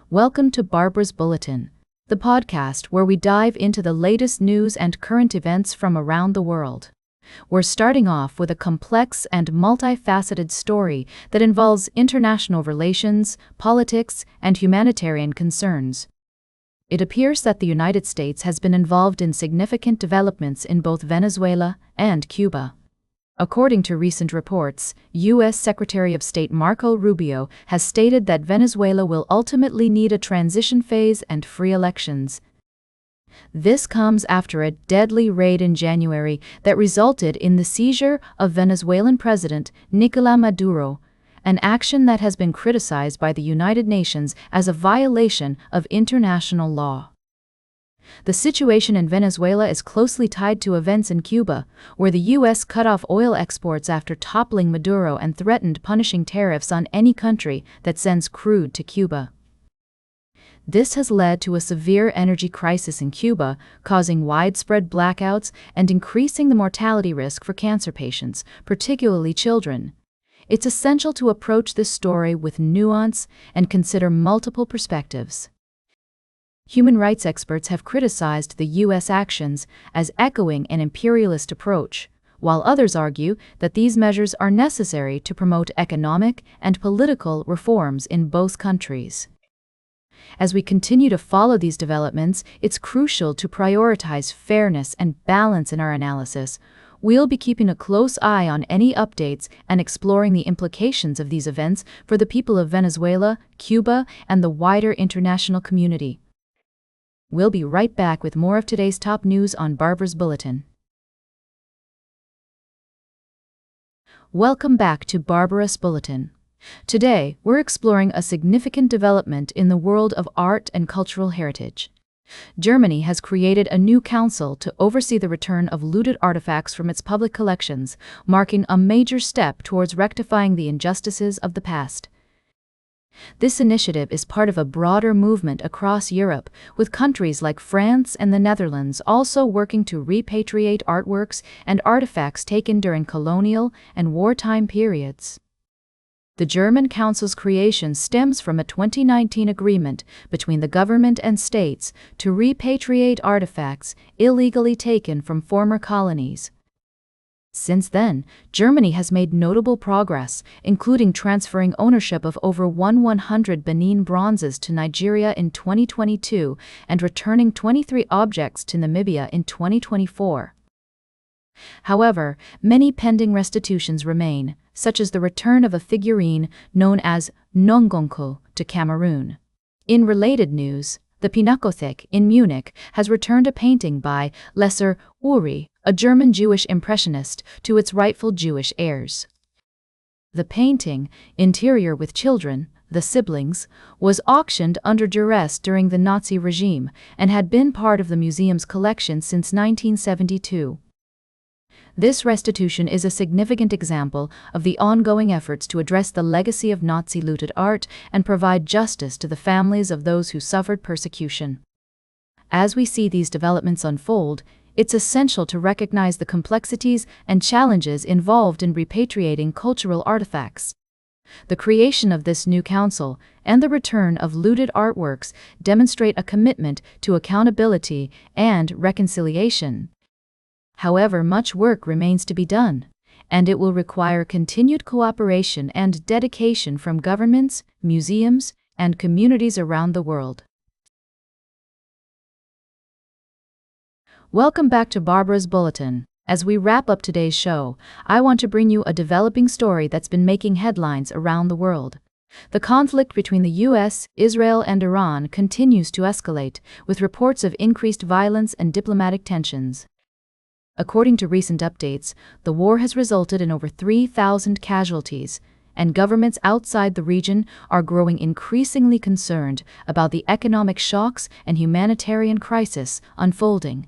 Welcome to Barbara's Bulletin, the podcast where we dive into the latest news and current events from around the world. We're starting off with a complex and multifaceted story that involves international relations, politics, and humanitarian concerns. It appears that the United States has been involved in significant developments in both Venezuela and Cuba. According to recent reports, U.S. Secretary of State Marco Rubio has stated that Venezuela will ultimately need a transition phase and free elections. This comes after a deadly raid in January that resulted in the seizure of Venezuelan President Nicolás Maduro, an action that has been criticized by the United Nations as a violation of international law. The situation in Venezuela is closely tied to events in Cuba, where the U.S. cut off oil exports after toppling Maduro and threatened punishing tariffs on any country that sends crude to Cuba. This has led to a severe energy crisis in Cuba, causing widespread blackouts and increasing the mortality risk for cancer patients, particularly children. It's essential to approach this story with nuance and consider multiple perspectives. Human rights experts have criticized the U.S. actions as echoing an imperialist approach, while others argue that these measures are necessary to promote economic and political reforms in both countries. As we continue to follow these developments, it's crucial to prioritize fairness and balance in our analysis. We'll be keeping a close eye on any updates and exploring the implications of these events for the people of Venezuela, Cuba, and the wider international community. We'll be right back with more of today's top news on Barbara's Bulletin. Welcome back to Barbara's Bulletin. Today, we're exploring a significant development in the world of art and cultural heritage. Germany has created a new council to oversee the return of looted artifacts from its public collections, marking a major step towards rectifying the injustices of the past. This initiative is part of a broader movement across Europe, with countries like France and the Netherlands also working to repatriate artworks and artifacts taken during colonial and wartime periods. The German Council's creation stems from a 2019 agreement between the government and states to repatriate artifacts illegally taken from former colonies. Since then, Germany has made notable progress, including transferring ownership of over 100 Benin bronzes to Nigeria in 2022 and returning 23 objects to Namibia in 2024. However, many pending restitutions remain, such as the return of a figurine known as Nongonko to Cameroon. In related news, the Pinakothek in Munich has returned a painting by Lesser Uri, a German Jewish impressionist, to its rightful Jewish heirs. The painting, Interior with Children, the Siblings, was auctioned under duress during the Nazi regime and had been part of the museum's collection since 1972. This restitution is a significant example of the ongoing efforts to address the legacy of Nazi-looted art and provide justice to the families of those who suffered persecution. As we see these developments unfold, it's essential to recognize the complexities and challenges involved in repatriating cultural artifacts. The creation of this new council and the return of looted artworks demonstrate a commitment to accountability and reconciliation. However, much work remains to be done, and it will require continued cooperation and dedication from governments, museums, and communities around the world. Welcome back to Barbara's Bulletin. As we wrap up today's show, I want to bring you a developing story that's been making headlines around the world. The conflict between the U.S., Israel, and Iran continues to escalate, with reports of increased violence and diplomatic tensions. According to recent updates, the war has resulted in over 3,000 casualties, and governments outside the region are growing increasingly concerned about the economic shocks and humanitarian crisis unfolding.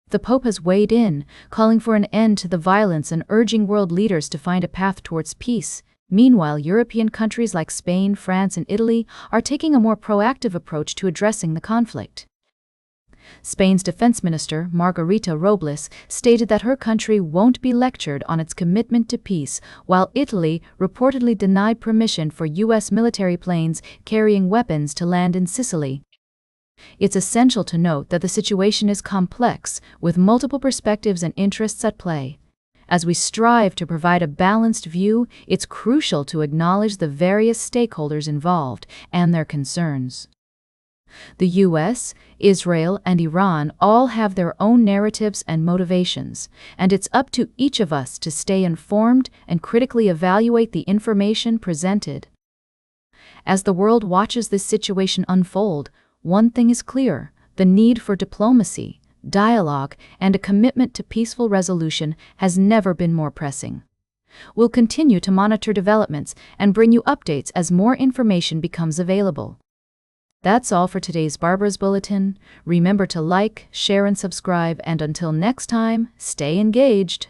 The Pope has weighed in, calling for an end to the violence and urging world leaders to find a path towards peace. Meanwhile, European countries like Spain, France, and Italy are taking a more proactive approach to addressing the conflict. Spain's defense minister, Margarita Robles, stated that her country won't be lectured on its commitment to peace, while Italy reportedly denied permission for U.S. military planes carrying weapons to land in Sicily. It's essential to note that the situation is complex, with multiple perspectives and interests at play. As we strive to provide a balanced view, it's crucial to acknowledge the various stakeholders involved and their concerns. The U.S., Israel, and Iran all have their own narratives and motivations, and it's up to each of us to stay informed and critically evaluate the information presented. As the world watches this situation unfold, one thing is clear: the need for diplomacy, dialogue, and a commitment to peaceful resolution has never been more pressing. We'll continue to monitor developments and bring you updates as more information becomes available. That's all for today's Barbara's Bulletin. Remember to like, share, and subscribe, and until next time, stay engaged.